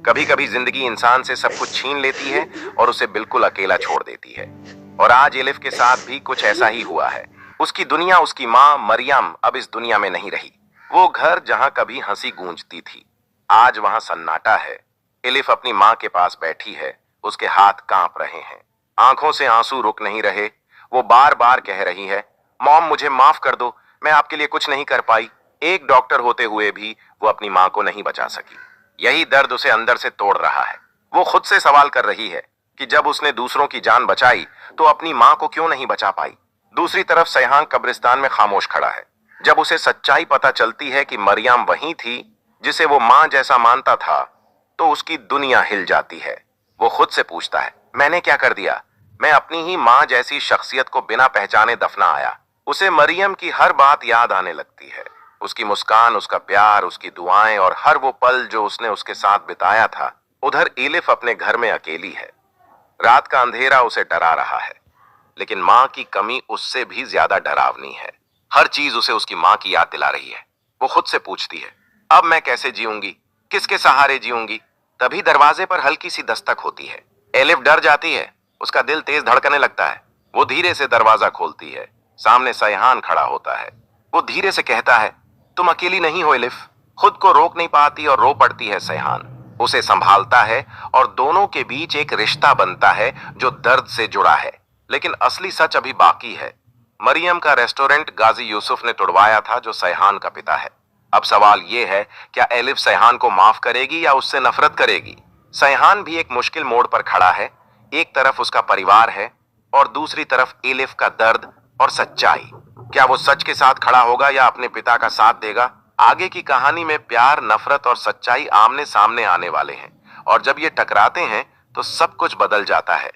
कभी कभी जिंदगी इंसान से सब कुछ छीन लेती है और उसे बिल्कुल अकेला छोड़ देती है। और आज एलिफ के साथ भी कुछ ऐसा ही हुआ है। उसकी दुनिया, उसकी माँ मरियम अब इस दुनिया में नहीं रही। वो घर जहां कभी हंसी गूंजती थी, आज वहां सन्नाटा है। एलिफ अपनी माँ के पास बैठी है, उसके हाथ कांप रहे हैं, आंखों से आंसू रुक नहीं रहे। वो बार बार कह रही है, मॉम मुझे माफ कर दो, मैं आपके लिए कुछ नहीं कर पाई। एक डॉक्टर होते हुए भी वो अपनी माँ को नहीं बचा सकी। यही दर्द उसे अंदर से तोड़ रहा है। वो खुद से सवाल कर रही है कि जब उसने दूसरों की जान बचाई तो अपनी माँ को क्यों नहीं बचा पाई। दूसरी तरफ सैहान कब्रिस्तान में खामोश खड़ा है। जब उसे सच्चाई पता चलती है कि मरियम वही थी जिसे वो माँ जैसा मानता था, तो उसकी दुनिया हिल जाती है। वो खुद से पूछता है, मैंने क्या कर दिया? मैं अपनी ही माँ जैसी शख्सियत को बिना पहचाने दफना आया। उसे मरियम की हर बात याद आने लगती है, उसकी मुस्कान, उसका प्यार, उसकी दुआएं और हर वो पल जो उसने उसके साथ बिताया था। उधर एलिफ अपने घर में अकेली है। रात का अंधेरा उसे डरा रहा है, लेकिन माँ की कमी उससे भी ज्यादा डरावनी है। हर चीज उसे उसकी माँ की याद दिला रही है। वो खुद से पूछती है, अब मैं कैसे जीऊंगी, किसके सहारे जीऊंगी? तभी दरवाजे पर हल्की सी दस्तक होती है। एलिफ डर जाती है, उसका दिल तेज धड़कने लगता है। वो धीरे से दरवाजा खोलती है। सामने सैहान खड़ा होता है। वो धीरे से कहता है, तुम अकेली नहीं हो एलिफ। खुद को रोक नहीं पाती और रो पड़ती है सैहान। उसे संभालता है और दोनों के बीच एक रिश्ता बनता है जो दर्द से जुड़ा है। लेकिन असली सच अभी बाकी है। मरियम का रेस्टोरेंट गाजी यूसुफ ने तुड़वाया था, जो सैहान का पिता है। अब सवाल यह है, क्या एलिफ सैहान को माफ करेगी या उससे नफरत करेगी? सैहान भी एक मुश्किल मोड़ पर खड़ा है। एक तरफ उसका परिवार है और दूसरी तरफ एलिफ का दर्द और सच्चाई। क्या वो सच के साथ खड़ा होगा या अपने पिता का साथ देगा? आगे की कहानी में प्यार, नफरत और सच्चाई आमने सामने आने वाले हैं, और जब ये टकराते हैं तो सब कुछ बदल जाता है।